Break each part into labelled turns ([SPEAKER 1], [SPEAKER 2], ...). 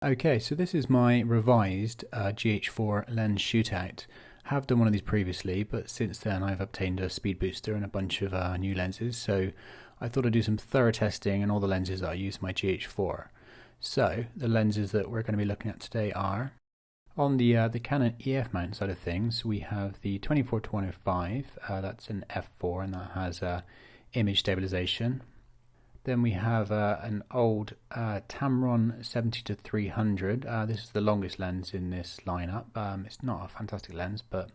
[SPEAKER 1] Okay, so this is my revised GH4 lens shootout. I have done one of these previously, but since then I've obtained a speed booster and a bunch of new lenses, so I thought I'd do some thorough testing on all the lenses that I use in my GH4. So the lenses that we're going to be looking at today are, on the Canon EF mount side of things, we have the 24-105, that's an F4 and that has image stabilization. Then we have an old Tamron 70-300. This is the longest lens in this lineup. It's not a fantastic lens, but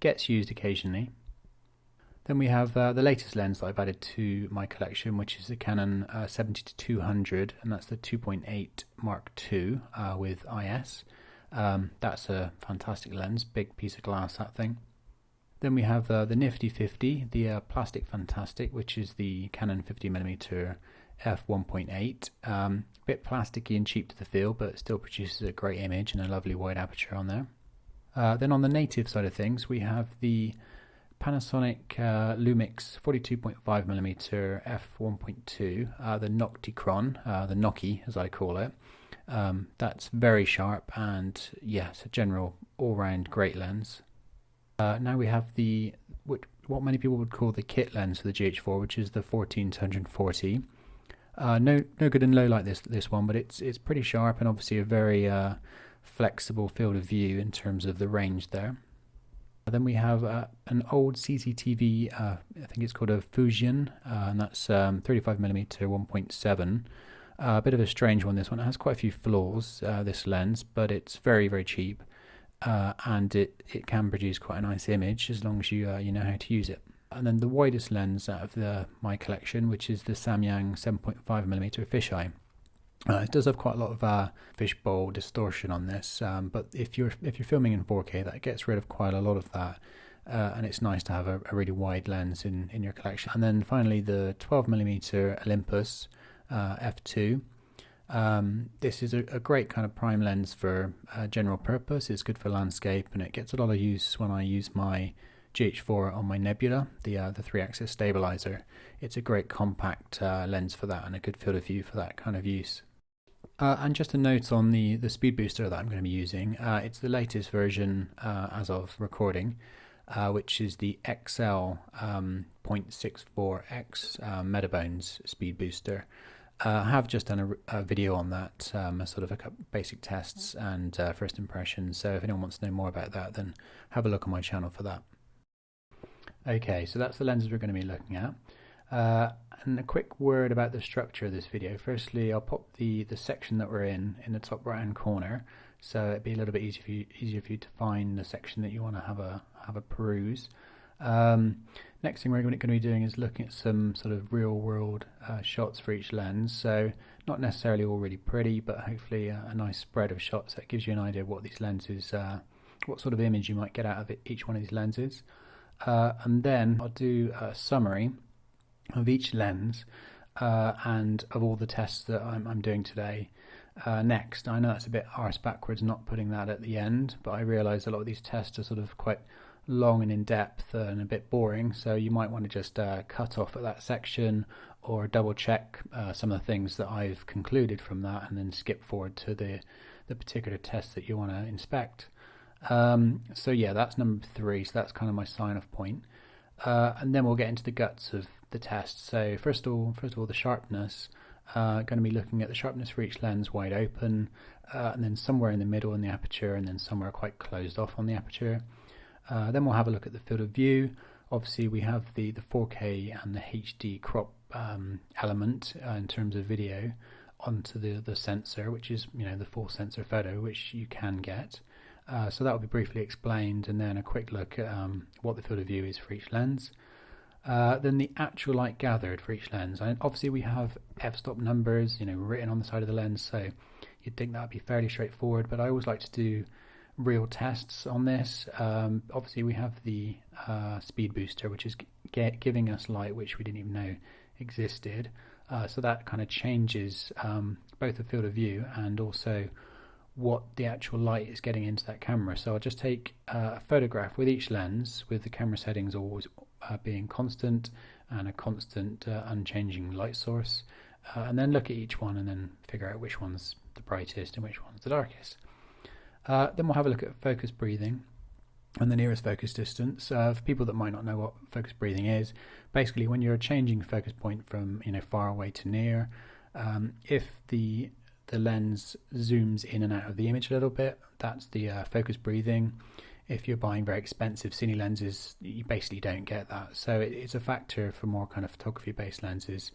[SPEAKER 1] gets used occasionally. Then we have the latest lens that I've added to my collection, which is the Canon 70-200, and that's the 2.8 Mark II with IS. That's a fantastic lens, big piece of glass, that thing. Then we have the Nifty 50, the Plastic Fantastic, which is the Canon 50mm f1.8. Bit plasticky and cheap to the feel, but still produces a great image and a lovely wide aperture on there. Then on the native side of things, we have the Panasonic Lumix 42.5mm f1.2, the Nocticron, the Noki as I call it. That's very sharp and yes, a general all-round great lens. Now we have what many people would call the kit lens for the GH4, which is the 14-140. No good and low like this one, but it's pretty sharp and obviously a very flexible field of view in terms of the range there. Then we have an old cctv, I think it's called a Fujian, and that's 35mm 1.7. A bit of a strange one, this one. It has quite a few flaws, this lens, but it's very, very cheap. And it can produce quite a nice image as long as you know how to use it. And then the widest lens out of my collection, which is the Samyang 7.5mm fisheye. It does have quite a lot of fishbowl distortion on this, but if you're filming in 4K, that gets rid of quite a lot of that, and it's nice to have a really wide lens in your collection. And then finally the 12mm Olympus f2. This is a great kind of prime lens for general purpose. It's good for landscape and it gets a lot of use when I use my GH4 on my nebula, the 3-axis stabilizer. It's a great compact lens for that and a good field of view for that kind of use. And just a note on the speed booster that I'm going to be using. It's the latest version as of recording, which is the XL 0.64X Metabones speed booster. I have just done a video on that, sort of a couple basic tests and first impressions, so if anyone wants to know more about that, then have a look on my channel for that. Okay, so that's the lenses we're going to be looking at. And a quick word about the structure of this video. Firstly, I'll pop the section that we're in the top right hand corner, so it'd be a little bit easier for you to find the section that you want to have a peruse. Next thing we're going to be doing is looking at some sort of real world shots for each lens, so not necessarily all really pretty, but hopefully a nice spread of shots that gives you an idea of what these lenses, what sort of image you might get out of each one of these lenses. And then I'll do a summary of each lens and of all the tests that I'm doing today. Next, I know that's a bit arse backwards not putting that at the end, but I realise a lot of these tests are sort of quite long and in depth and a bit boring, so you might want to just cut off at that section or double check some of the things that I've concluded from that and then skip forward to the particular test that you want to inspect. So yeah, that's number 3, so that's kind of my sign off point. And then we'll get into the guts of the test. So first of all the sharpness. Going to be looking at the sharpness for each lens wide open, and then somewhere in the middle in the aperture, and then somewhere quite closed off on the aperture. Then we'll have a look at the field of view. Obviously we have the 4K and the HD crop element in terms of video onto the sensor, which is the full sensor photo, which you can get. So that will be briefly explained, and then a quick look at what the field of view is for each lens. Then the actual light gathered for each lens, and obviously we have f-stop numbers written on the side of the lens, so you'd think that would be fairly straightforward, but I always like to do real tests on this. Obviously we have the speed booster, which is giving us light which we didn't even know existed, so that kind of changes both the field of view and also what the actual light is getting into that camera. So I'll just take a photograph with each lens with the camera settings always being constant and a constant unchanging light source, and then look at each one and then figure out which one's the the brightest and which one's the darkest. Then we'll have a look at focus breathing and the nearest focus distance. For people that might not know what focus breathing is, basically when you're changing focus point from far away to near, if the lens zooms in and out of the image a little bit, that's the focus breathing. If you're buying very expensive cine lenses, you basically don't get that. So it's a factor for more kind of photography based lenses,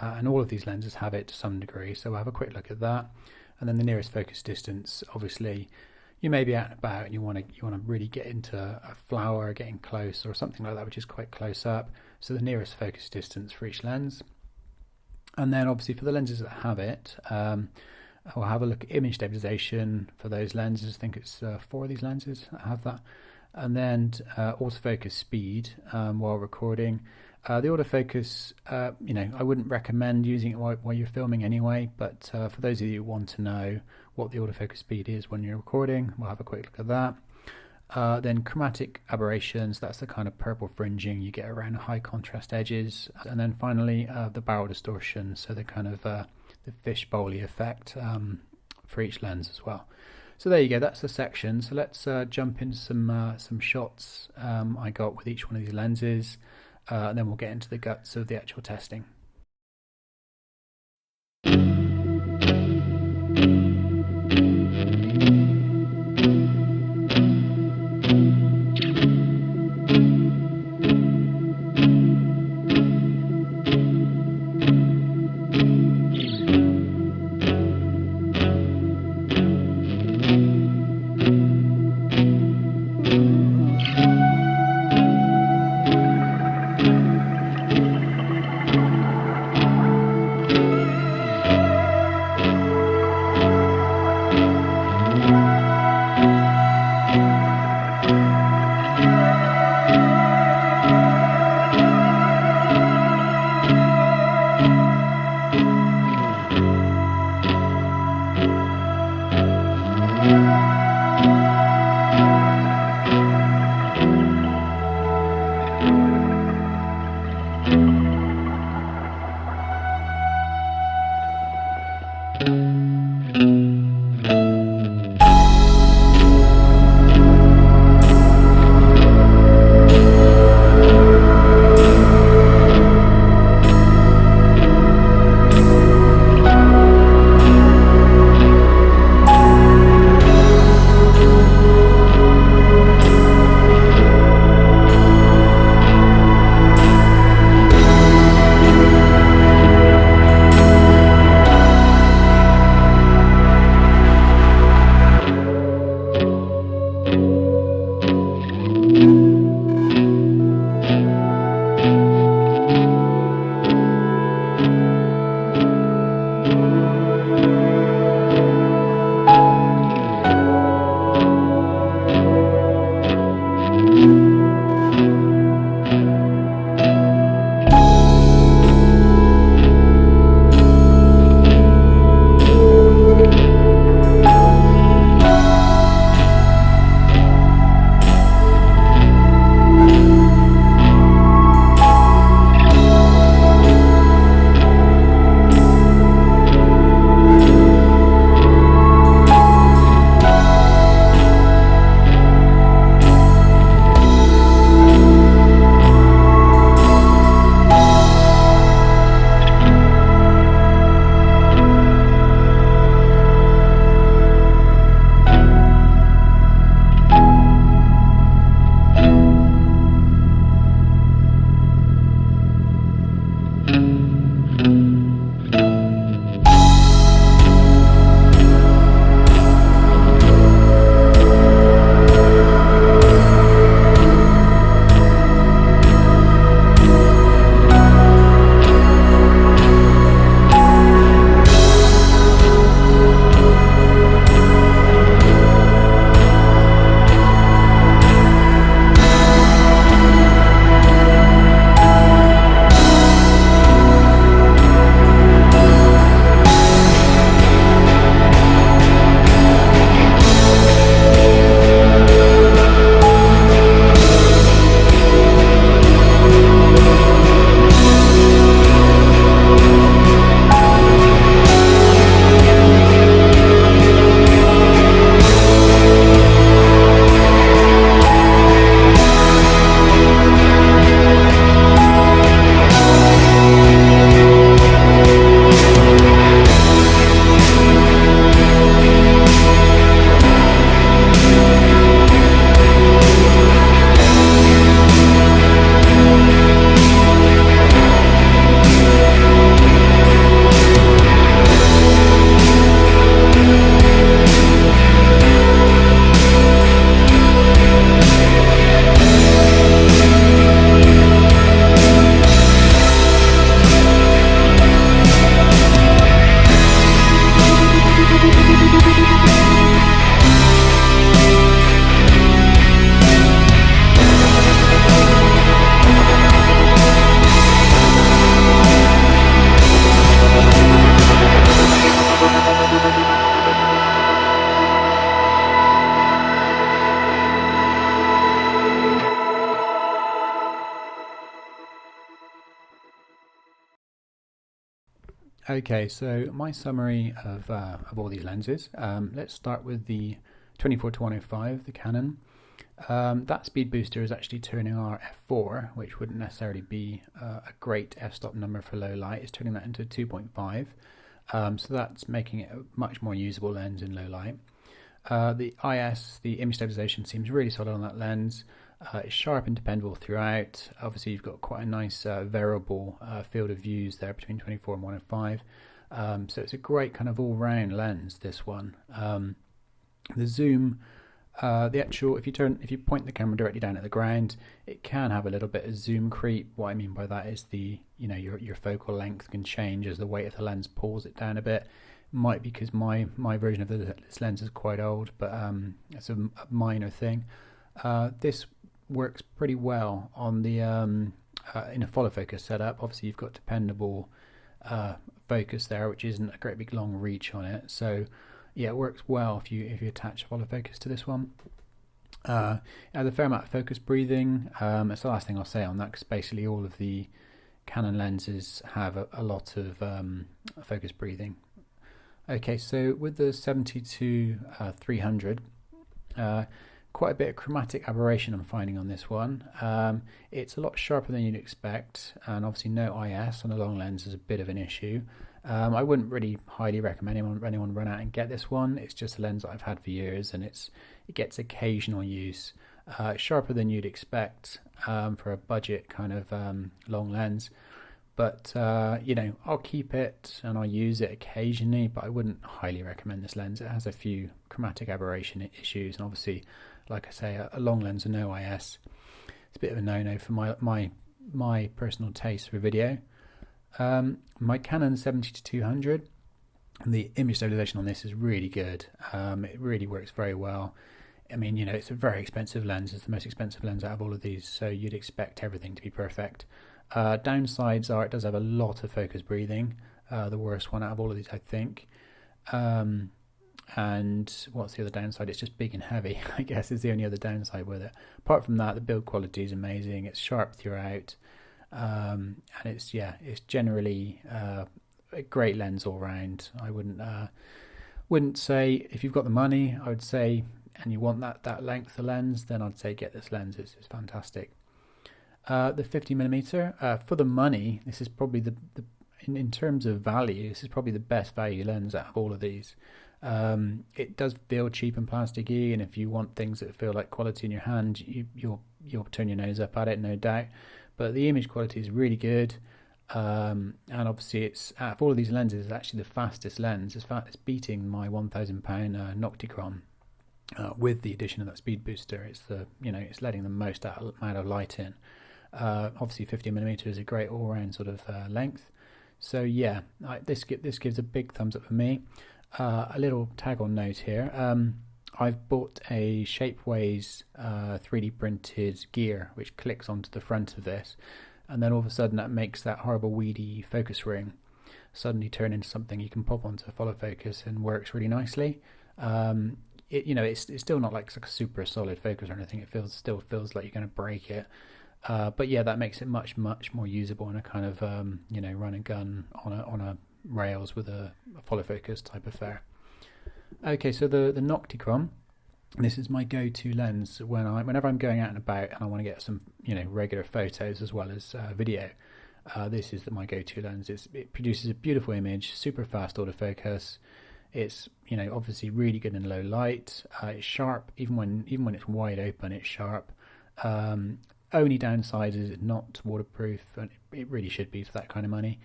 [SPEAKER 1] and all of these lenses have it to some degree. So we'll have a quick look at that. And then the nearest focus distance, obviously you may be out and about and you want to really get into a flower, getting close or something like that, which is quite close up. So the nearest focus distance for each lens. And then obviously for the lenses that have it, we'll have a look at image stabilization for those lenses. I think it's 4 of these lenses that have that. And then autofocus speed while recording. The autofocus, I wouldn't recommend using it while you're filming anyway, but for those of you who want to know what the autofocus speed is when you're recording, we'll have a quick look at that. Then chromatic aberrations, that's the kind of purple fringing you get around high contrast edges. And then finally the barrel distortion, so the kind of the fishbowl-y effect for each lens as well. So there you go, that's the section. So let's jump into some shots I got with each one of these lenses, and then we'll get into the guts of the actual testing. Okay, so my summary of all these lenses. Let's start with the 24-105, the Canon. That speed booster is actually turning our f4, which wouldn't necessarily be a great f-stop number for low light. It's turning that into 2.5, so that's making it a much more usable lens in low light. The IS, the image stabilization, seems really solid on that lens. It's sharp and dependable throughout. Obviously, you've got quite a nice variable field of views there between 24 and 105. So it's a great kind of all-round lens, this one. The zoom, the actual, if you point the camera directly down at the ground, it can have a little bit of zoom creep. What I mean by that is your focal length can change as the weight of the lens pulls it down a bit. Might be because my version of this lens is quite old, but it's a minor thing. This works pretty well on the in a follow focus setup. Obviously, you've got dependable focus there, which isn't a great big long reach on it. So yeah, it works well if you attach follow focus to this one. It has a fair amount of focus breathing. That's the last thing I'll say on that, because basically all of the Canon lenses have a lot of focus breathing. Okay, so with the 70-300, quite a bit of chromatic aberration I'm finding on this one. It's a lot sharper than you'd expect, and obviously no IS on a long lens is a bit of an issue. I wouldn't really highly recommend anyone run out and get this one. It's just a lens that I've had for years, and it gets occasional use. Sharper than you'd expect for a budget kind of long lens. But, I'll keep it and I'll use it occasionally, but I wouldn't highly recommend this lens. It has a few chromatic aberration issues, and obviously, like I say, a long lens with no IS, it's a bit of a no-no for my personal taste for video. My Canon 70-200, the image stabilization on this is really good. It really works very well. I mean, it's a very expensive lens. It's the most expensive lens out of all of these, so you'd expect everything to be perfect. Downsides are it does have a lot of focus breathing, the worst one out of all of these, I think. And what's the other downside? It's just big and heavy, I guess, is the only other downside with it. Apart from that, the build quality is amazing. It's sharp throughout, and it's generally a great lens all round. I wouldn't say, if you've got the money, I would say, and you want that length of lens, then I'd say get this lens. It's fantastic. The 50mm, for the money, this is probably in terms of value, this is probably the best value lens out of all of these. It does feel cheap and plasticky, and if you want things that feel like quality in your hand, you'll turn your nose up at it, no doubt. But the image quality is really good, and obviously it's, out of all of these lenses, it's actually the fastest lens. It's beating my £1,000 Nocticron. With the addition of that speed booster, it's letting the most amount of light in. Obviously 50mm is a great all-round sort of length. So yeah, this gives a big thumbs up for me. A little tag on note here. I've bought a Shapeways 3D printed gear which clicks onto the front of this, and then all of a sudden that makes that horrible weedy focus ring suddenly turn into something you can pop onto a follow focus and works really nicely. It's still not like a super solid focus or anything. It still feels like you're going to break it. But yeah, that makes it much more usable in a kind of run and gun on a rails with a follow focus type affair. Okay, so the Nocticron, this is my go-to lens whenever I'm going out and about and I want to get some regular photos as well as video. This is my go-to lens. It produces a beautiful image, super fast autofocus. It's obviously really good in low light. It's sharp even when it's wide open. It's sharp. Only downside is it's not waterproof, and it really should be for that kind of money.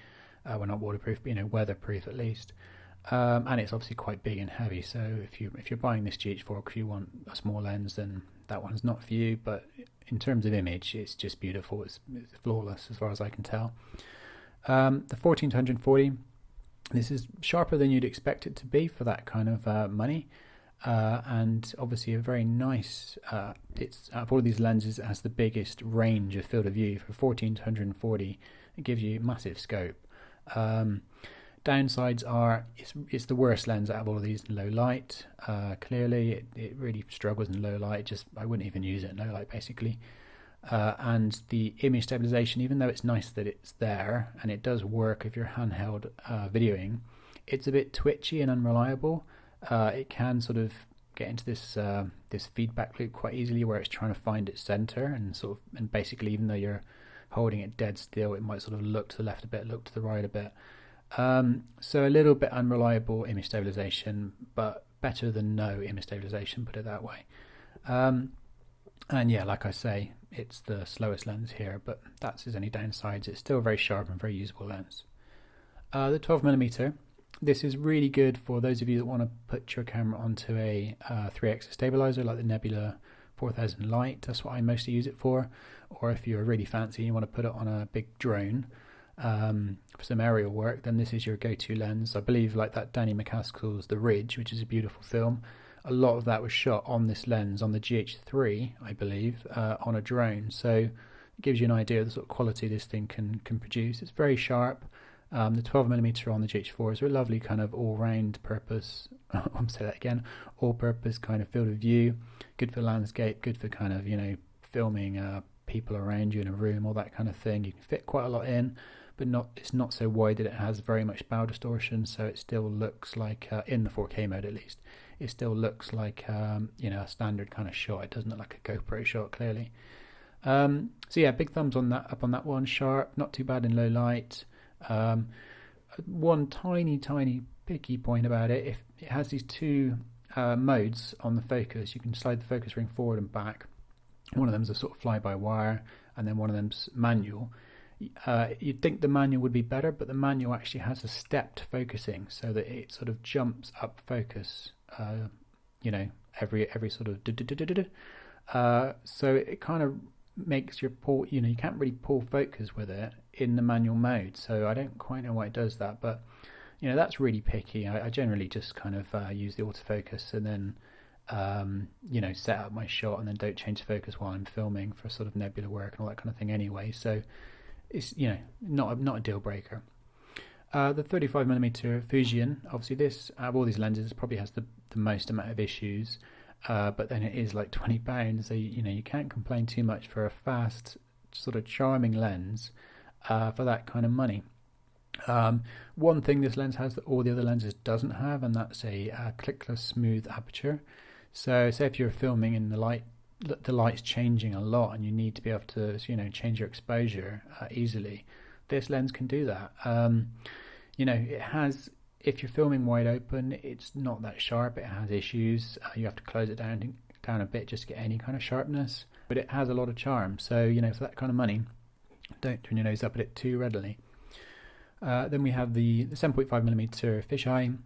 [SPEAKER 1] Well, not waterproof, but weatherproof at least. And it's obviously quite big and heavy. So if you're buying this GH4 because you want a small lens, then that one's not for you. But in terms of image, it's just beautiful. It's flawless as far as I can tell. The 14-140. This is sharper than you'd expect it to be for that kind of money, and obviously a very nice, it's out of all of these lenses, it has the biggest range of field of view. For 14-140, it gives you massive scope. Downsides are it's the worst lens out of all of these in low light. Clearly it really struggles in low light. I wouldn't even use it in low light basically. and the image stabilization, even though it's nice that it's there and it does work if you're handheld videoing, it's a bit twitchy and unreliable. It can sort of get into this this feedback loop quite easily, where it's trying to find its center, and basically, even though you're holding it dead still, it might sort of look to the left a bit, look to the right a bit. So a little bit unreliable image stabilization, but better than no image stabilization, put it that way. And yeah, like I say, it's the slowest lens here, but that's its only downsides. It's still a very sharp and very usable lens. The 12mm, this is really good for those of you that want to put your camera onto a 3x stabilizer like the Nebula 4000 Lite. That's what I mostly use it for. Or if you're really fancy and you want to put it on a big drone for some aerial work, then this is your go-to lens. I believe, like that Danny McCaskill's The Ridge, which is a beautiful film, a lot of that was shot on this lens, on the GH3, I believe, on a drone. So it gives you an idea of the sort of quality this thing can produce. It's very sharp. The 12mm on the GH4 is a lovely kind of all-round purpose, I'll say that again, all-purpose kind of field of view. Good for landscape, good for kind of, you know, filming people around you in a room, all that kind of thing. You can fit quite a lot in, but it's not so wide that it has very much bow distortion, so it still looks like, in the 4K mode at least, it still looks like you know, a standard kind of shot. It doesn't look like a GoPro shot, clearly. So yeah, big thumbs on that, up on that one. Sharp, not too bad in low light. One tiny picky point about it: if it has these two modes on the focus, you can slide the focus ring forward and back. One of them's a sort of fly-by-wire, and then one of them's manual. You'd think the manual would be better, but the manual actually has a stepped focusing, so that it sort of jumps up focus, you know, every sort of so it kind of makes your pull, you know, you can't really pull focus with it in the manual mode. So I don't quite know why it does that, but you know, that's really picky. I generally just kind of use the autofocus and then you know, set up my shot and then don't change the focus while I'm filming for sort of nebula work and all that kind of thing anyway. So it's, you know, not a deal breaker. The 35mm Fujian, obviously this, out of all these lenses, probably has the most amount of issues, but then it is like £20, so you know, you can't complain too much for a fast, sort of charming lens for that kind of money. One thing this lens has that all the other lenses doesn't have, and that's a clickless smooth aperture. So say if you're filming and the light's changing a lot and you need to be able to, you know, change your exposure easily, this lens can do that. You know, it has, if you're filming wide open, it's not that sharp. It has issues. You have to close it down a bit just to get any kind of sharpness, but it has a lot of charm. So, you know, for that kind of money, don't turn your nose up at it too readily. Then we have the 7.5mm fisheye.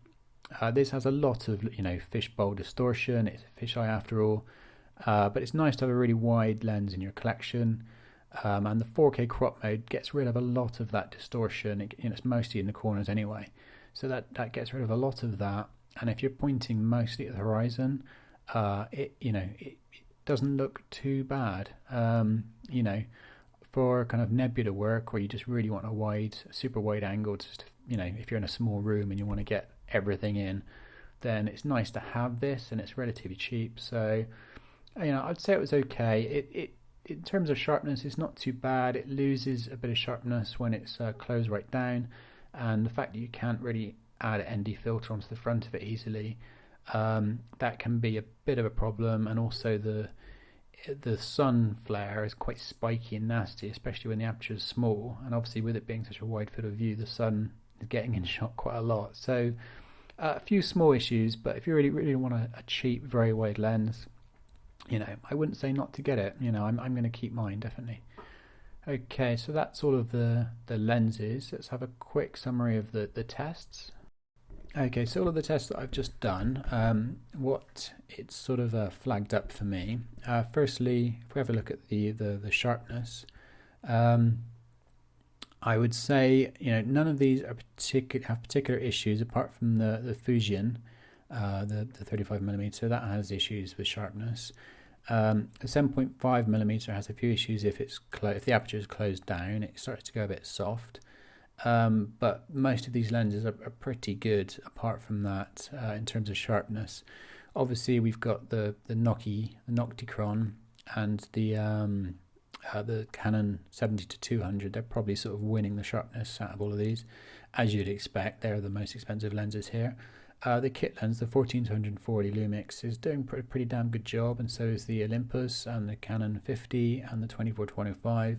[SPEAKER 1] This has a lot of, you know, fishbowl distortion. It's a fisheye after all, but it's nice to have a really wide lens in your collection. And the 4K crop mode gets rid of a lot of that distortion. You know, it's mostly in the corners anyway, so that gets rid of a lot of that. And if you're pointing mostly at the horizon, it doesn't look too bad. You know, for kind of nebula work where you just really want a super wide angle, just, you know, if you're in a small room and you want to get everything in, then it's nice to have this, and it's relatively cheap. So, you know, I'd say it was okay. It in terms of sharpness, it's not too bad. It loses a bit of sharpness when it's closed right down, and the fact that you can't really add an ND filter onto the front of it easily, that can be a bit of a problem. And also the sun flare is quite spiky and nasty, especially when the aperture is small, and obviously with it being such a wide field of view, the sun is getting in shot quite a lot. So a few small issues, but if you really want a cheap, very wide lens, you know, I wouldn't say not to get it. You know, I'm going to keep mine, definitely. Okay, so that's all of the lenses. Let's have a quick summary of the tests. Okay, so all of the tests that I've just done, what it's sort of flagged up for me. Firstly, if we have a look at the sharpness, I would say, you know, none of these are have particular issues apart from the Fujian, the 35mm, that has issues with sharpness. The 7.5mm has a few issues if the aperture is closed down. It starts to go a bit soft. But most of these lenses are pretty good apart from that in terms of sharpness. Obviously we've got the Nocticron and the the Canon 70-200, they're probably sort of winning the sharpness out of all of these. As you'd expect, they're the most expensive lenses here. The kit lens, the 14-140 Lumix, is doing a pretty damn good job, and so is the Olympus and the Canon 50 and the 24-25.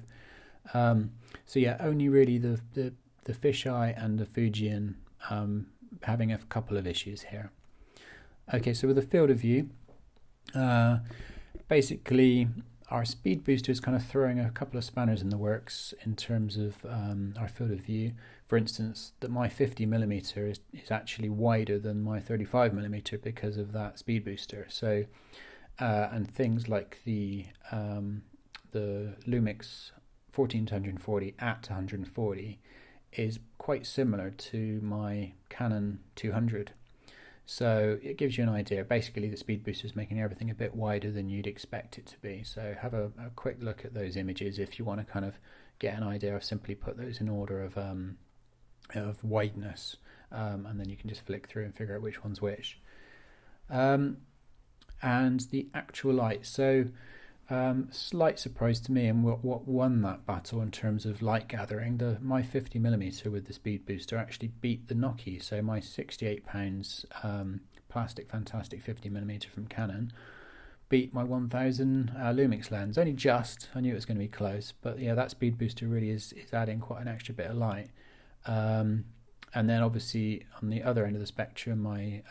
[SPEAKER 1] So yeah, only really the fisheye and the Fujian having a couple of issues here. Okay, so with the field of view, basically our speed booster is kind of throwing a couple of spanners in the works in terms of our field of view. For instance, that my 50mm is actually wider than my 35mm because of that speed booster. So, and things like the Lumix 14-140 at 140 is quite similar to my Canon 200. So it gives you an idea. Basically, the speed booster is making everything a bit wider than you'd expect it to be. So have a quick look at those images if you want to kind of get an idea. I've simply put those in order of wideness, and then you can just flick through and figure out which one's which. And the actual light. So slight surprise to me, and what won that battle in terms of light gathering, my 50mm with the speed booster actually beat the Nocti. So my £68 plastic fantastic 50mm from Canon beat my 1000 Lumix lens. Only just. I knew it was going to be close, but yeah, that speed booster really is adding quite an extra bit of light. And then obviously on the other end of the spectrum, my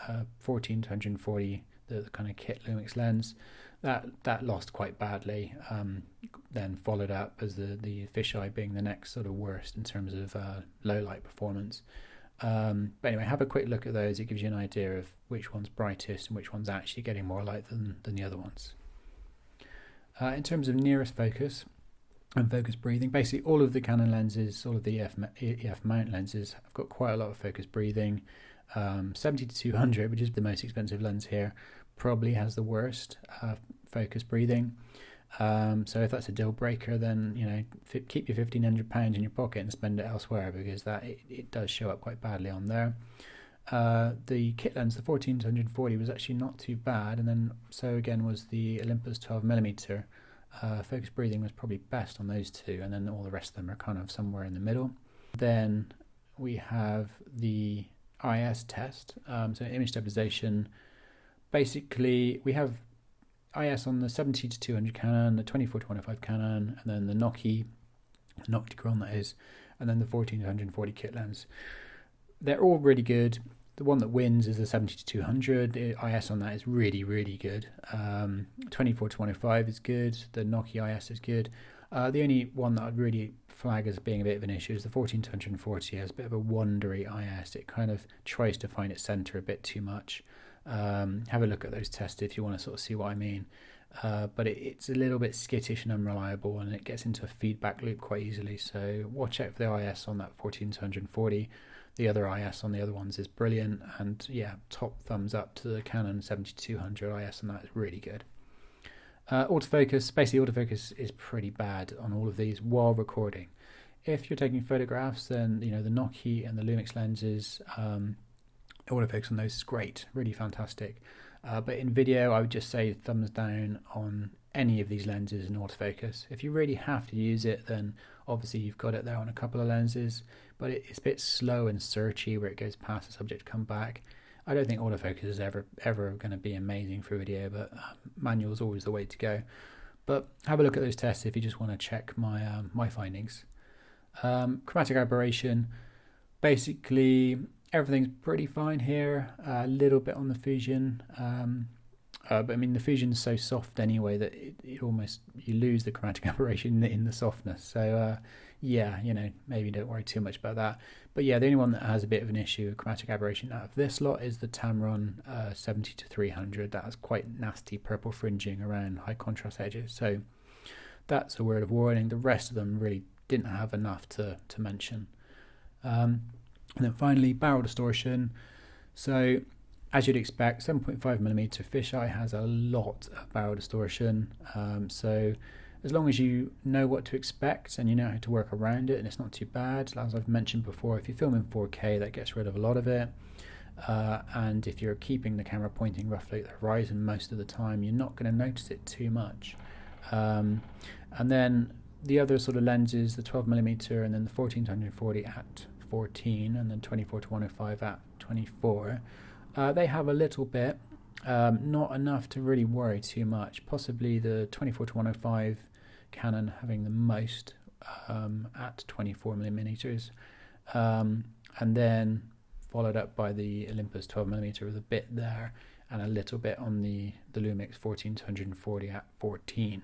[SPEAKER 1] 14-140, the kind of kit Lumix lens, that lost quite badly, then followed up as the fisheye being the next sort of worst in terms of low light performance. But anyway, have a quick look at those. It gives you an idea of which one's brightest and which one's actually getting more light than the other ones. In terms of nearest focus and focus breathing, basically all of the Canon lenses, all of the EF mount lenses have got quite a lot of focus breathing. 70-200, which is the most expensive lens here, probably has the worst focus breathing. So if that's a deal breaker, then keep your £1,500 in your pocket and spend it elsewhere, because it does show up quite badly on there. The kit lens, the 14-140, was actually not too bad, and then so again was the Olympus 12mm. Focus breathing was probably best on those two, and then all the rest of them are kind of somewhere in the middle. Then we have the IS test, so image stabilization. Basically, we have IS on the 70-200 Canon, the 24-25 Canon, and then the Nocticron that is, and then the 14-140 kit lens. They're all really good. The one that wins is the 70-200. The IS on that is really, really good. 24-25 is good. The Nocti IS is good. The only one that I'd really flag as being a bit of an issue is the 14-140 has a bit of a wandery IS. It kind of tries to find its center a bit too much. Have a look at those tests if you want to sort of see what I mean. But it's a little bit skittish and unreliable, and it gets into a feedback loop quite easily. So watch out for the IS on that 14-140. The other IS on the other ones is brilliant, and yeah, top thumbs up to the Canon 70-200 IS, and that is really good. Autofocus, basically autofocus is pretty bad on all of these while recording. If you're taking photographs, then the Nocti and the Lumix lenses, autofocus on those is great, really fantastic. But in video, I would just say thumbs down on any of these lenses in autofocus. If you really have to use it, then obviously you've got it there on a couple of lenses, but it's a bit slow and searchy where it goes past the subject, come back. I don't think autofocus is ever going to be amazing for video, but manual is always the way to go. But have a look at those tests if you just want to check my findings. Chromatic aberration, basically everything's pretty fine here. A little bit on the Fujian, but I mean the Fujian's so soft anyway that it almost, you lose the chromatic aberration in the softness. So yeah, maybe don't worry too much about that. But yeah, the only one that has a bit of an issue with chromatic aberration out of this lot is the Tamron 70-300. That has quite nasty purple fringing around high contrast edges. So that's a word of warning. The rest of them really didn't have enough to mention. And then finally, barrel distortion. So as you'd expect, 7.5mm fisheye has a lot of barrel distortion. So as long as you know what to expect and you know how to work around it, and it's not too bad. As I've mentioned before, if you film in 4K, that gets rid of a lot of it. And if you're keeping the camera pointing roughly at the horizon most of the time, you're not going to notice it too much. And then the other sort of lenses, the 12mm and then the 14-140 at 14 and then 24-105 at 24, they have a little bit, not enough to really worry too much. Possibly the 24-105 Canon having the most at 24mm, and then followed up by the Olympus 12mm with a bit there and a little bit on the Lumix 14-140 at 14.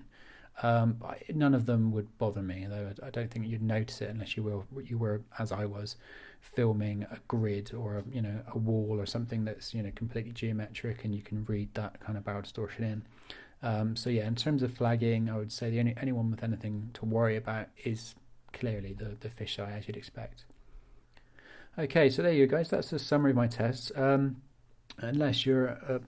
[SPEAKER 1] None of them would bother me, though I don't think you'd notice it unless you were, as I was, filming a grid or a wall or something that's completely geometric and you can read that kind of barrel distortion in. So yeah, in terms of flagging, I would say the anyone with anything to worry about is clearly the fisheye, as you'd expect. Okay, so there you go, guys. That's the summary of my tests. Unless you're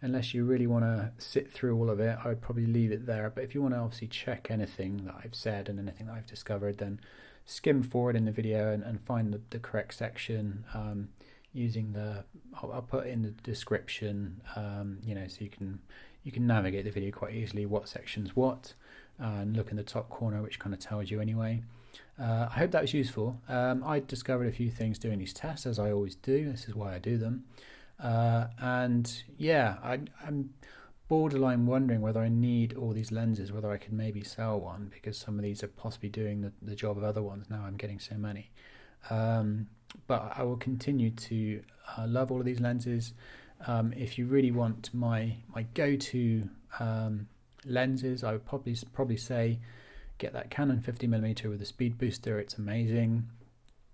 [SPEAKER 1] unless you really want to sit through all of it, I would probably leave it there. But if you want to obviously check anything that I've said and anything that I've discovered, then skim forward in the video and find the correct section using I'll put in the description, so you can navigate the video quite easily what section's what, and look in the top corner, which kind of tells you anyway. I hope that was useful. I discovered a few things doing these tests, as I always do. This is why I do them. And yeah, I'm borderline wondering whether I need all these lenses, whether I could maybe sell one, because some of these are possibly doing the job of other ones now I'm getting so many. But I will continue to love all of these lenses. If you really want my go-to lenses, I would probably say get that Canon 50mm with a speed booster. It's amazing.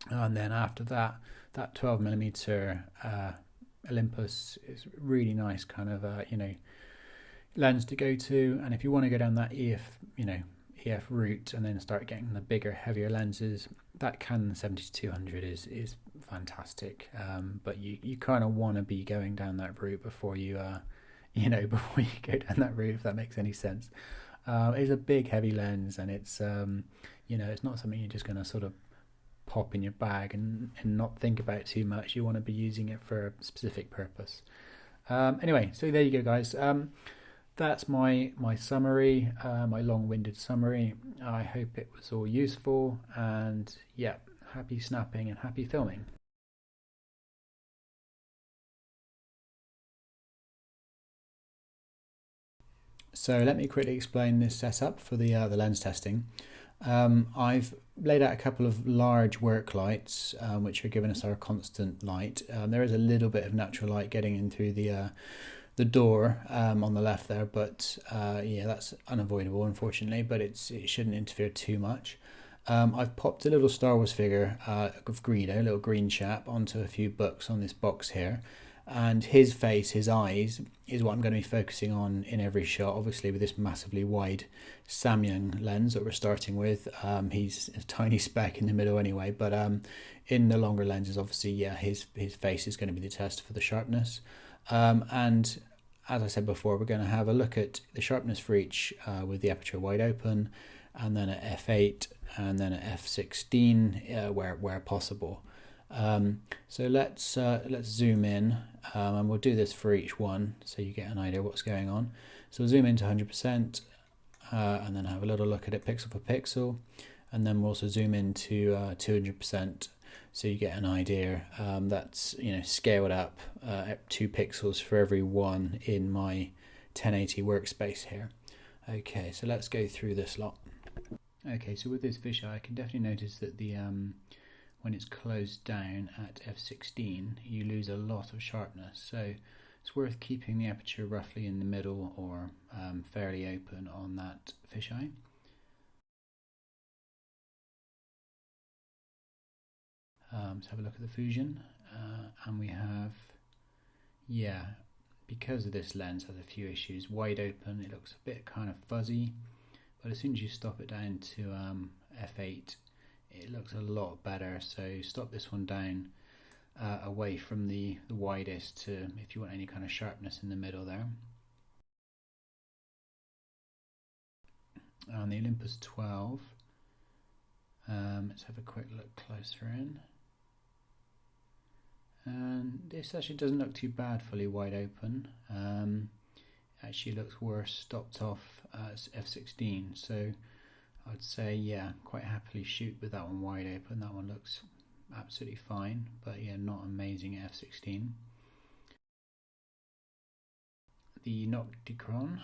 [SPEAKER 1] And then after that 12mm Olympus is really nice kind of lens to go to. And if you want to go down that EF route and then start getting the bigger, heavier lenses, that Canon 70-200 is fantastic. But you kind of want to be going down that route before you before you go down that route, if that makes any sense. It's a big, heavy lens, and it's it's not something you're just going to sort of pop in your bag and not think about too much. You want to be using it for a specific purpose. Anyway, so there you go, guys. That's my summary, my long-winded summary. I hope it was all useful, and yeah, happy snapping and happy filming. So let me quickly explain this setup for the lens testing. I've laid out a couple of large work lights, which are giving us our constant light. There is a little bit of natural light getting in through the door on the left there, but yeah, that's unavoidable, unfortunately. But it shouldn't interfere too much. I've popped a little Star Wars figure of Greedo, a little green chap, onto a few books on this box here. And his face, his eyes, is what I'm going to be focusing on in every shot. Obviously, with this massively wide Samyang lens that we're starting with, he's a tiny speck in the middle anyway. But in the longer lenses, obviously, yeah, his face is going to be the test for the sharpness. And as I said before, we're going to have a look at the sharpness for each with the aperture wide open, and then at f8, and then at f16 where possible. So let's zoom in, and we'll do this for each one so you get an idea what's going on. So we'll zoom into 100%, and then have a little look at it pixel for pixel, and then we'll also zoom into 200% so you get an idea. That's scaled up 2 pixels for every one in my 1080 workspace here. Okay, so let's go through this lot. Okay, so with this fisheye, I can definitely notice that the when it's closed down at f16, you lose a lot of sharpness. So it's worth keeping the aperture roughly in the middle or fairly open on that fisheye. Let's have a look at the Fujian, and we have, yeah, because of this lens has a few issues. Wide open, it looks a bit kind of fuzzy, but as soon as you stop it down to f8, it looks a lot better. So stop this one down away from the widest to if you want any kind of sharpness in the middle there. On the Olympus 12, let's have a quick look closer in. And this actually doesn't look too bad fully wide open. Actually looks worse stopped off at f16. So I'd say, yeah, quite happily shoot with that one wide open. That one looks absolutely fine, but yeah, not amazing at f16. The Nocticron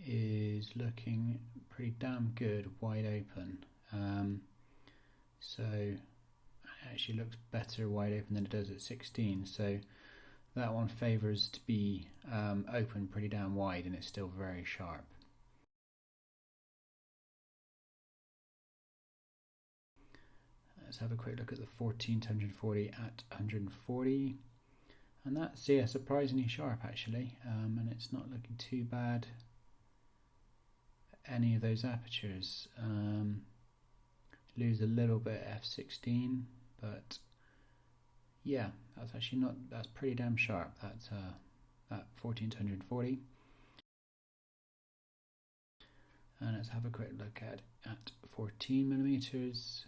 [SPEAKER 1] is looking pretty damn good wide open. So it actually looks better wide open than it does at 16. So that one favours to be open pretty damn wide, and it's still very sharp. Let's have a quick look at the 14-140 at 140, and that's, yeah, surprisingly sharp actually, and it's not looking too bad at any of those apertures. Lose a little bit at f16, but yeah, that's actually not, that's pretty damn sharp, that 14-140. And let's have a quick look at 14mm,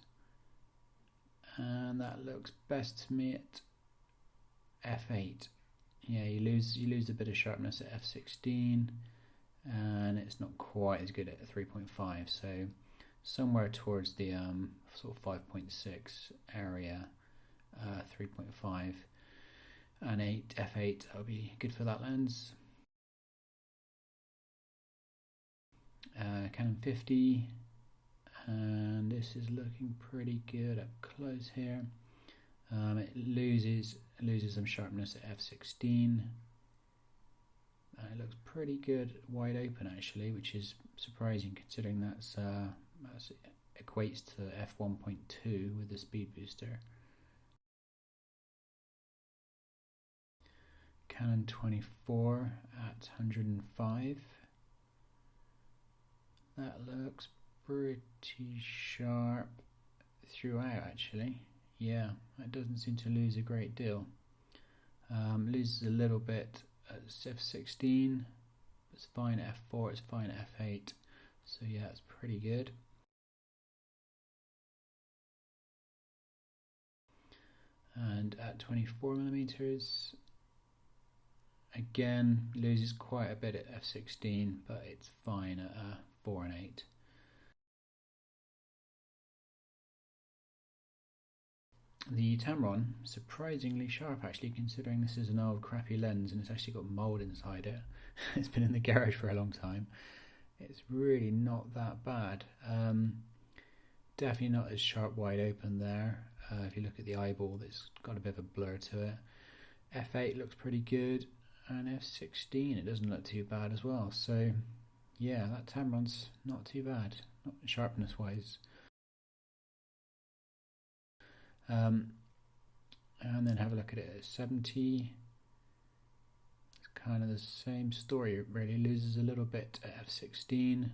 [SPEAKER 1] and that looks best to me at f8. Yeah, you lose a bit of sharpness at f16, and it's not quite as good at 3.5. So somewhere towards the sort of 5.6 area, 3.5 and f8, that would be good for that lens. Canon 50, and this is looking pretty good up close here. It loses some sharpness at f16. It looks pretty good wide open actually, which is surprising considering that equates to f1.2 with the speed booster. Canon 24 at 105. That looks pretty sharp throughout actually. Yeah, it doesn't seem to lose a great deal. Loses a little bit at f16. It's fine at f4, it's fine at f8. So yeah, it's pretty good. And at 24mm, again, loses quite a bit at f16, but it's fine at 4 and 8. The Tamron, surprisingly sharp actually, considering this is an old crappy lens and it's actually got mould inside it. It's been in the garage for a long time. It's really not that bad. Definitely not as sharp wide open there. If you look at the eyeball, it's got a bit of a blur to it. f8 looks pretty good, and f16 it doesn't look too bad as well. So yeah, that Tamron's not too bad, not sharpness wise. And then have a look at it at 70. It's kind of the same story. It really loses a little bit at f16,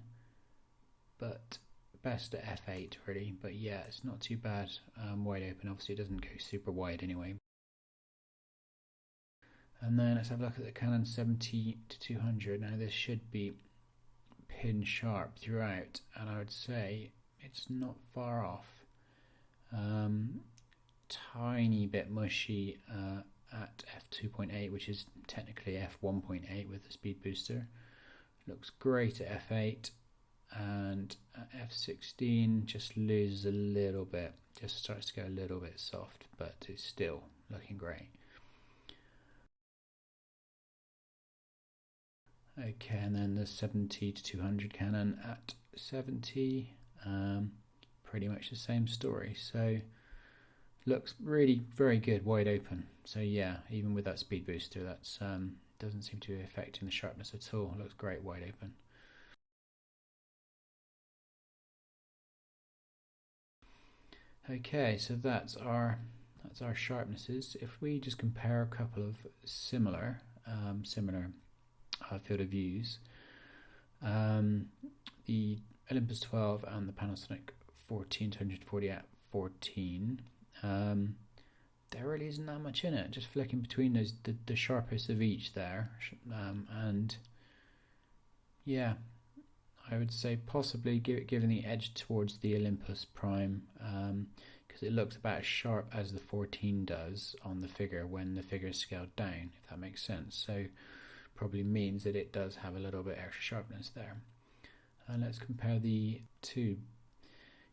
[SPEAKER 1] but best at f8 really. But yeah, it's not too bad wide open. Obviously it doesn't go super wide anyway. And then let's have a look at the Canon 70-200. Now this should be pin sharp throughout, and I would say it's not far off. Tiny bit mushy at f2.8, which is technically f1.8 with the speed booster. Looks great at f8, and at f16 just loses a little bit, just starts to go a little bit soft, but it's still looking great. Okay, and then the 70-200 Canon at 70, pretty much the same story. So looks really very good wide open. So yeah, even with that speed booster, that's doesn't seem to be affecting the sharpness at all. Looks great wide open. Okay, so that's our sharpnesses. If we just compare a couple of similar field of views, the Olympus 12 and the Panasonic 14-140 at 14. There really isn't that much in it. Just flicking between those, the sharpest of each there, and yeah, I would say possibly giving the edge towards the Olympus Prime, because it looks about as sharp as the 14 does on the figure when the figure is scaled down, if that makes sense. So probably means that it does have a little bit extra sharpness there. And let's compare the two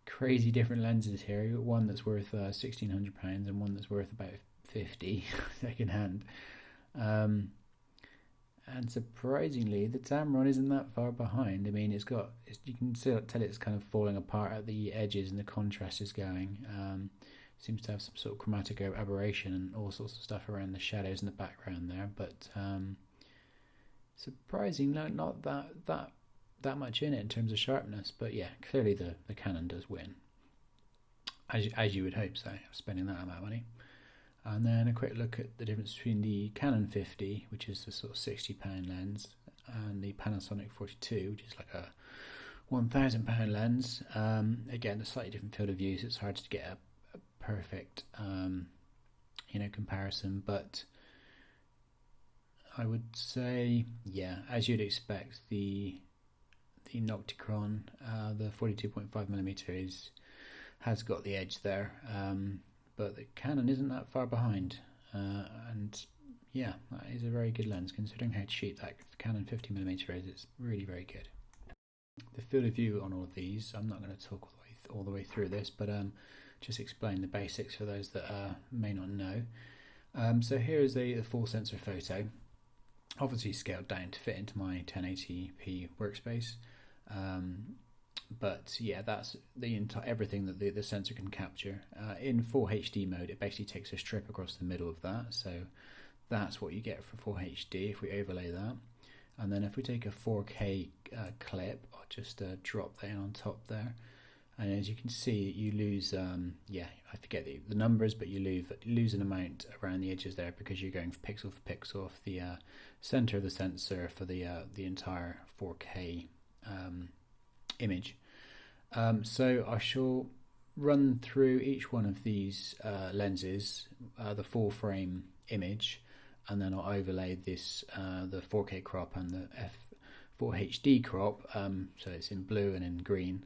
[SPEAKER 1] crazy different lenses here. You've got one that's worth £1,600 and one that's worth about 50 second hand. And surprisingly, the Tamron isn't that far behind. I mean, you can still tell it's kind of falling apart at the edges and the contrast is going. Seems to have some sort of chromatic aberration and all sorts of stuff around the shadows in the background there. But surprisingly, not that much in it in terms of sharpness. But yeah, clearly the Canon does win, as you would hope so, spending that amount of money. And then a quick look at the difference between the Canon 50, which is the sort of £60 lens, and the Panasonic 42, which is like a £1,000 lens. Again, a slightly different field of view, so it's hard to get a perfect, comparison. But I would say, yeah, as you'd expect, the Nocticron, the 42.5mm has got the edge there. But the Canon isn't that far behind, and yeah, that is a very good lens considering how cheap that Canon 50mm is. It's really very good. The field of view on all of these, I'm not going to talk all the way through this, but just explain the basics for those that may not know. So here is the full sensor photo, obviously scaled down to fit into my 1080p workspace. But yeah, that's the everything that the sensor can capture. In full HD mode, it basically takes a strip across the middle of that, so that's what you get for full HD if we overlay that. And then if we take a 4K clip, I'll just drop that in on top there, and as you can see, you lose I forget the numbers, but you lose an amount around the edges there because you're going pixel for pixel off the center of the sensor for the entire 4K image. So I shall run through each one of these lenses, the full frame image, and then I'll overlay this the 4K crop and the F4 HD crop, so it's in blue and in green,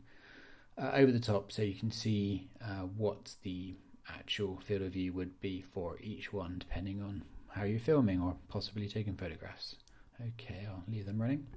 [SPEAKER 1] over the top, so you can see what the actual field of view would be for each one depending on how you're filming or possibly taking photographs. Okay, I'll leave them running.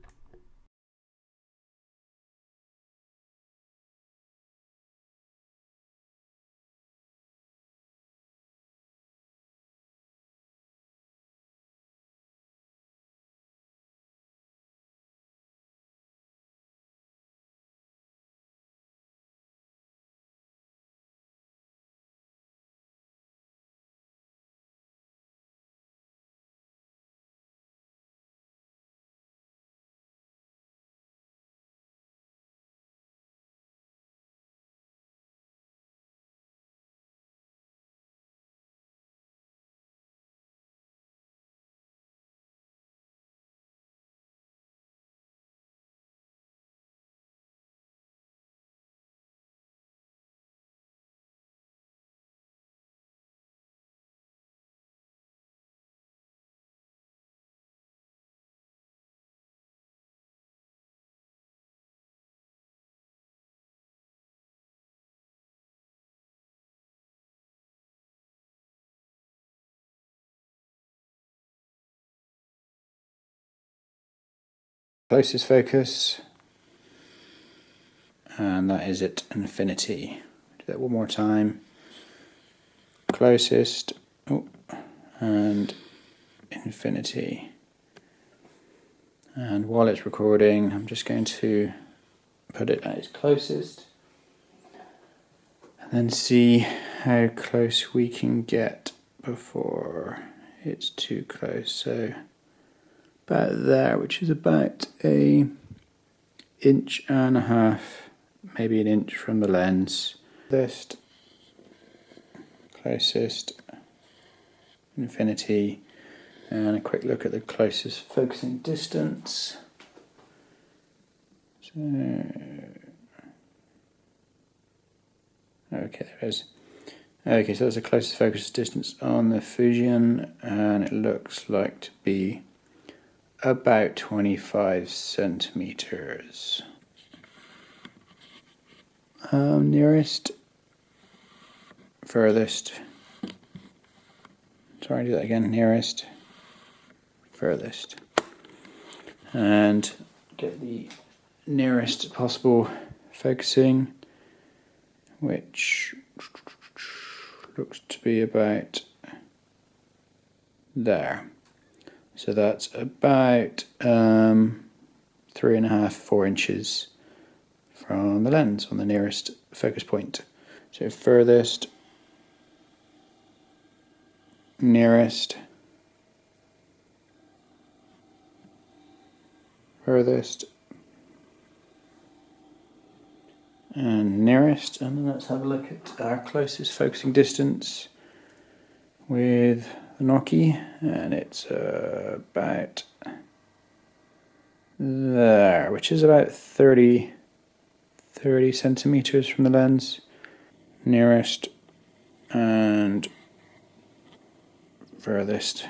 [SPEAKER 1] Closest focus, and that is at infinity. Do that one more time. Closest, and infinity. And while it's recording, I'm just going to put it at its closest and then see how close we can get before it's too close. So about there, which is about an inch and a half, maybe an inch from the lens. Closest, infinity, and a quick look at the closest focusing distance. So, okay, there it is. Okay, so that's the closest focus distance on the Fujian, and it looks like to be about 25 centimeters. Nearest, furthest. Sorry, do that again. Nearest, furthest, and get the nearest possible focusing, which looks to be about there. So that's about 3.5–4 inches from the lens on the nearest focus point. So furthest, nearest, furthest, and nearest. And then let's have a look at our closest focusing distance with the Noki, and it's about there, which is about 30 centimeters from the lens. Nearest and furthest,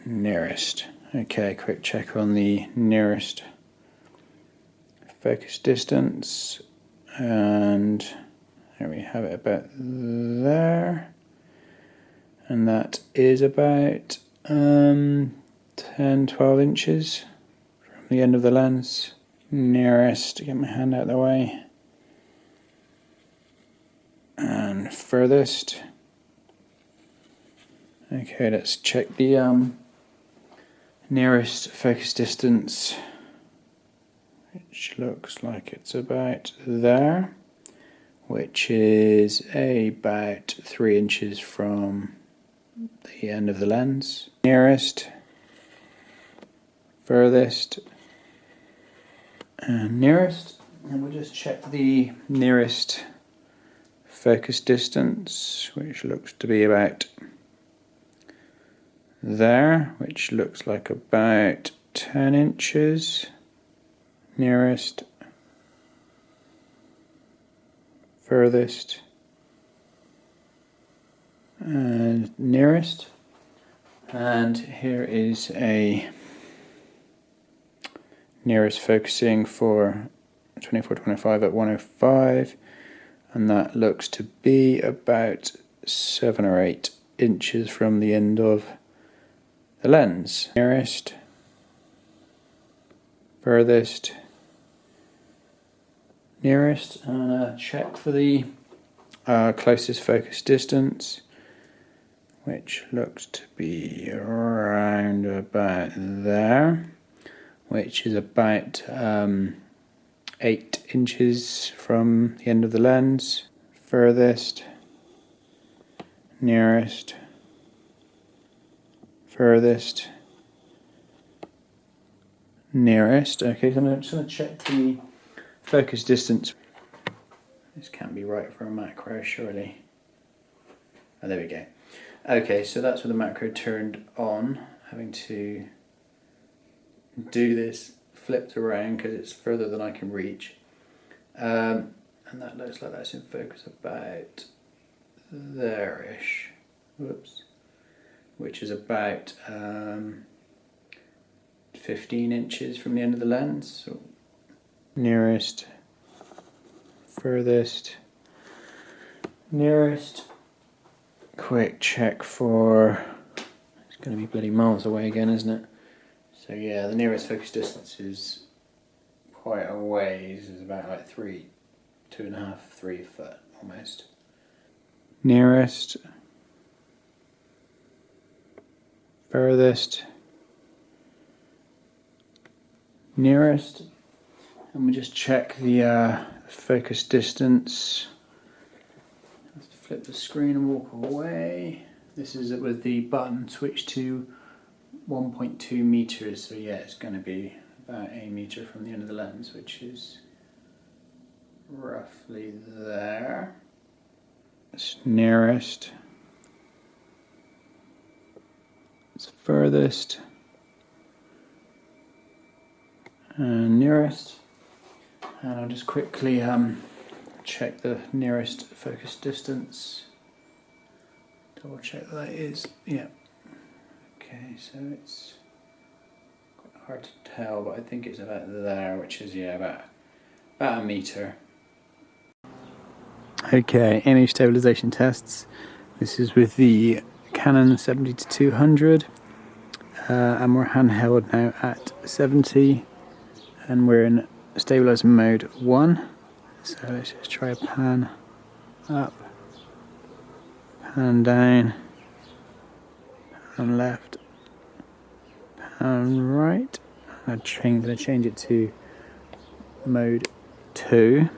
[SPEAKER 1] nearest. Okay, quick check on the nearest focus distance, and there we have it, about there, and that is about 10–12 inches from the end of the lens. Nearest, get my hand out of the way, and furthest. Okay, let's check the nearest focus distance, which looks like it's about there, which is about 3 inches from the end of the lens. Nearest, furthest, and nearest. And we'll just check the nearest focus distance, which looks to be about there, which looks like about 10 inches. Nearest, furthest, and nearest. And here is a nearest focusing for 24-25 at 105, and that looks to be about 7 or 8 inches from the end of the lens. Nearest, furthest, nearest, and check for the closest focus distance, which looks to be around about there, which is about 8 inches from the end of the lens. Furthest, nearest, furthest, nearest. Okay, so I'm just going to check the focus distance. This can't be right for a macro, surely. Oh, there we go. Okay, so that's with the macro turned on. Having to do this flipped around because it's further than I can reach. And that looks like that's in focus about there-ish. Whoops. Which is about 15 inches from the end of the lens. So nearest, furthest, nearest. Quick check for, it's going to be bloody miles away again, isn't it? So yeah, the nearest focus distance is quite a ways, is about like 2.5–3 foot almost. Nearest, furthest, nearest, and we just check the focus distance. Let's flip the screen and walk away. This is with the button switch to 1.2 meters, so yeah, it's going to be about a meter from the end of the lens, which is roughly there. It's nearest, it's furthest, and nearest. And I'll just quickly check the nearest focus distance. Double check that is, yeah. Okay, so it's quite hard to tell, but I think it's about there, which is, yeah, about a meter. Okay, image stabilization tests. This is with the Canon 70-200, and we're handheld now at 70 and we're in stabilizer mode 1. So let's just try a pan up, pan down, pan left, pan right. I'm going to change it to mode 2.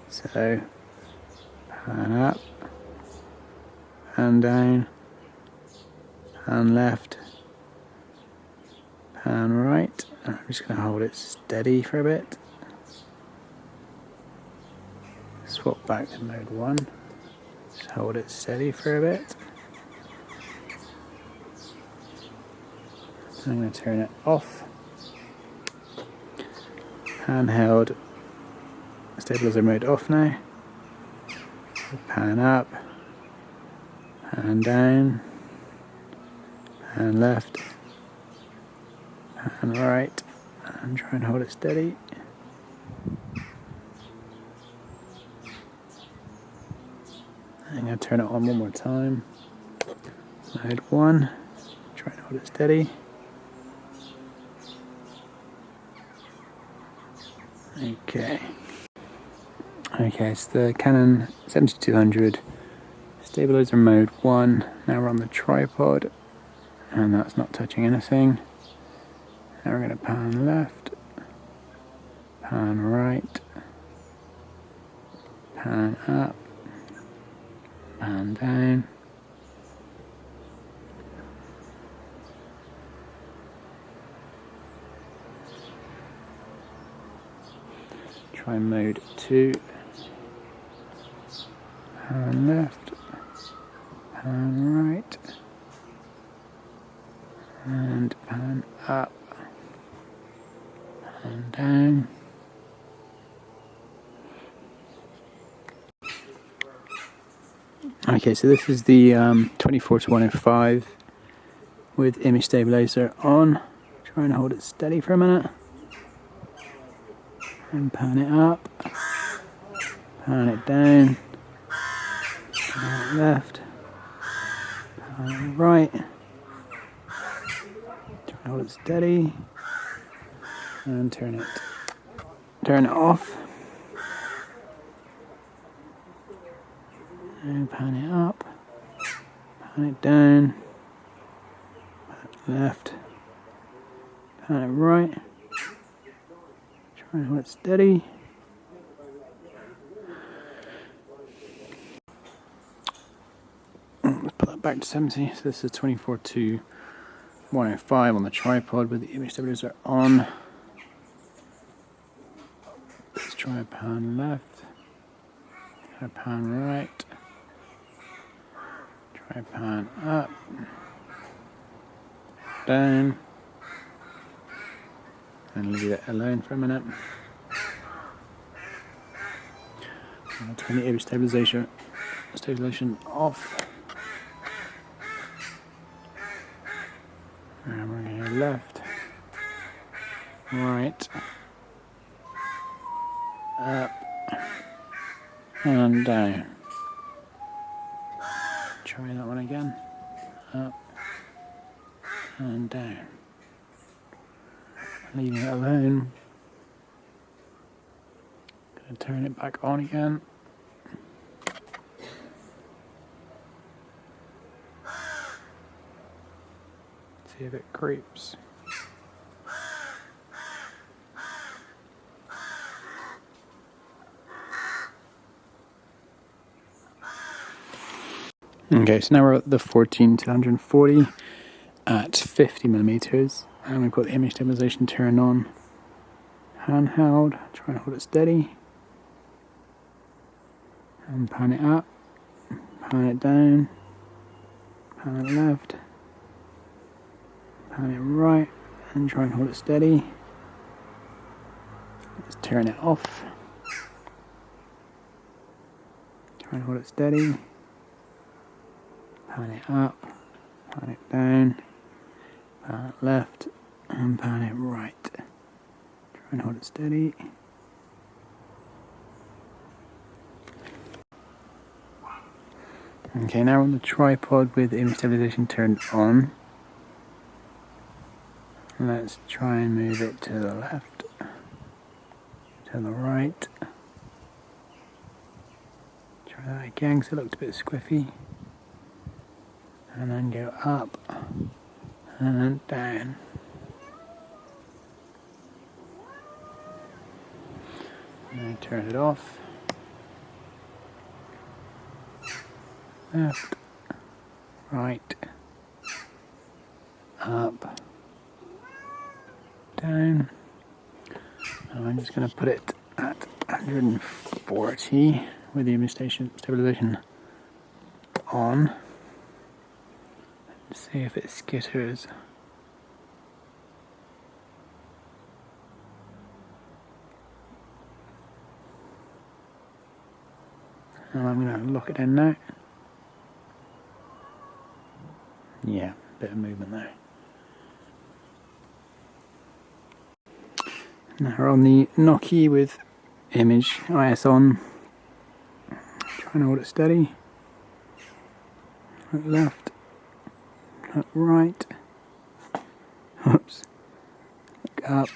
[SPEAKER 1] So pan up, pan down, pan left, pan right. I'm just going to hold it steady for a bit. Swap back to mode 1. Just hold it steady for a bit. I'm going to turn it off. Handheld stabilizer mode off now. Pan up, pan down, pan left, pan right, and try and hold it steady. I'm going to turn it on one more time. Mode 1, try and hold it steady. Okay, it's the Canon 7200 stabilizer mode 1. Now we're on the tripod and that's not touching anything. Now we're going to pan left, pan right, pan up, pan down. Try mode 2. Pan left, pan right, and pan up, pan down. Okay, so this is the 24-105 with image stabilizer on. Try and hold it steady for a minute. And pan it up, pan it down, pan it left, pan it right. Try and hold it steady. And turn it off. And pan it up, pan it down, pan it left, pan it right. Try and hold it steady. Let's put that back to 70. So this is 24-105 on the tripod with the image stabilizer on. Let's try a pan left, try a pan right, try a pan up, down, and leave it alone for a minute. I'll turn the image stabilization off. And we're going to go left, right, up, and down. Try that one again. Up, and down. Leaving it alone. Going to turn it back on again. See if it creeps. Okay, so now we're at the 14-140 at 50mm, and we've got the image stabilization turned on. Handheld, try and hold it steady, and pan it up, pan it down, pan it left, pan it right, and try and hold it steady. Let's turn it off. Try and hold it steady. Pan it up, pan it down, pan it left, and pan it right. Try and hold it steady. Okay, now we're on the tripod with the image stabilization turned on. Let's try and move it to the left, to the right. Try that again because it looked a bit squiffy. And then go up and then down. And then turn it off. Left, right, up, down. And I'm just going to put it at 140 with the stabilization on. Let's see if it skitters. And I'm going to lock it in now. Yeah, bit of movement there. Now we're on the Nokia with image IS on. Trying to hold it steady. Look left. Look right. Oops. Look up.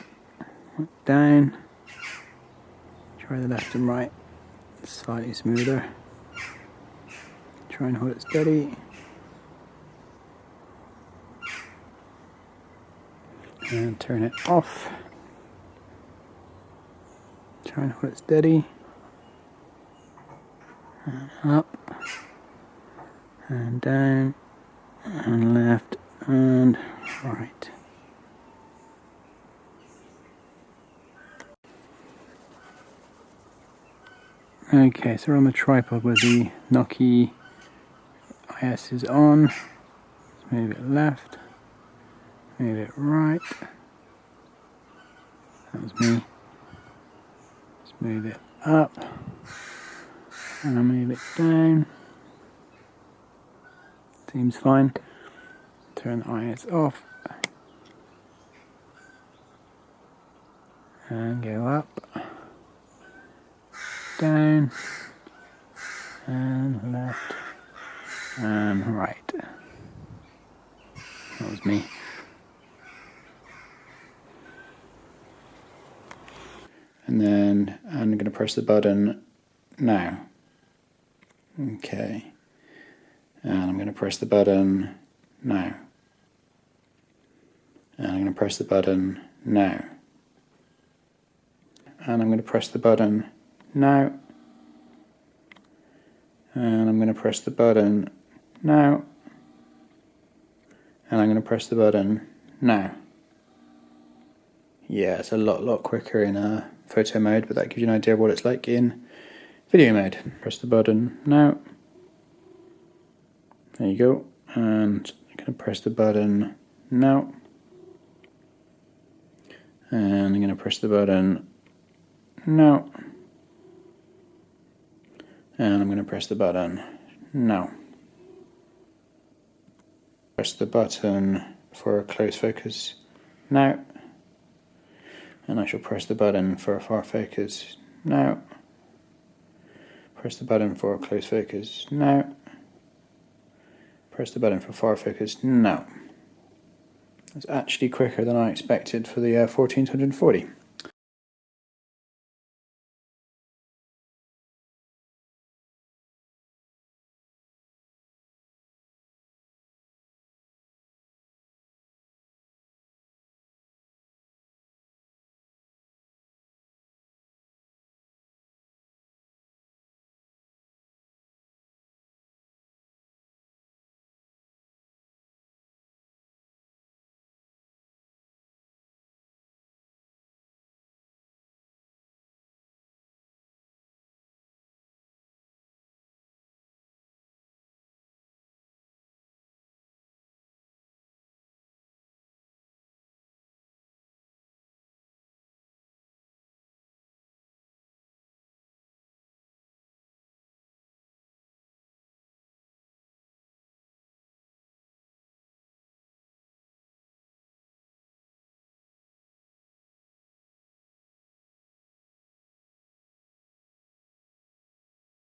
[SPEAKER 1] Look down. Try the left and right. Slightly smoother. Try and hold it steady. And turn it off. Try and hold it steady. And up. And down. And left. And right. Okay, so we're on the tripod with the Nokia IS is on. Let's move it left. Move it right. That was me. Let's move it up. And I'll move it down. Seems fine. Turn the IS off. And go up. Down. And left. And right. That was me. And then I'm going to press the button now. Okay. And I'm going to press the button now. And I'm going to press the button now. And I'm going to press the button now. And I'm going to press the button now. And I'm going to press the button now. Yeah, it's a lot quicker in photo mode, but that gives you an idea of what it's like in video mode. Press the button now. There you go. And I'm going to press the button now. And I'm going to press the button now. And I'm going to press the button now. Press the button for close focus now. And I shall press the button for far focus now. Press the button for close focus now. Press the button for far focus now. It's actually quicker than I expected for the 1440.